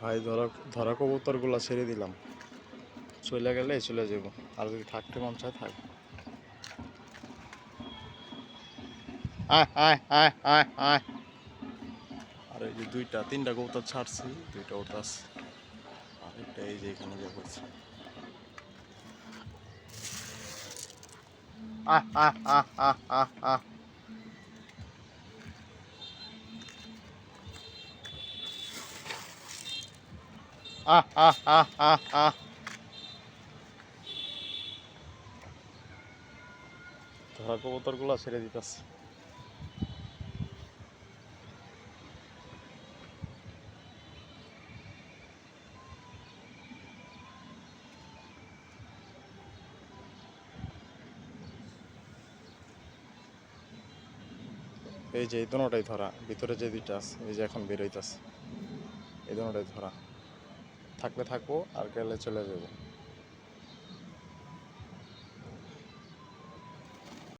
ভাই ধরা ধরা কবুতরগুলো ছেড়ে দিলাম, চলে গেলে চলে যাব, আর যদি থাকতে মন চায় থাক। আয় আয় আয় আয় আয়। আর এই যে দুইটা তিনটা কবুতর ছাড়ছি, দুইটা ওটাস, আর একটা এই যে এখানে যে পড়ছে। আহ আহ আহ আহ আহ আহ। আহ আহ আহ আহ আহ। ধরা কবুতরগুলো ছেড়ে দিতেছে। এই যে এই দুটোটাই ধরা, ভিতরে যে দুইটা আছে এই যে এখন বের হইতাছে, এই দুটোটাই ধরা। থাকলে থাকবো, আর গেলে চলে যাবো।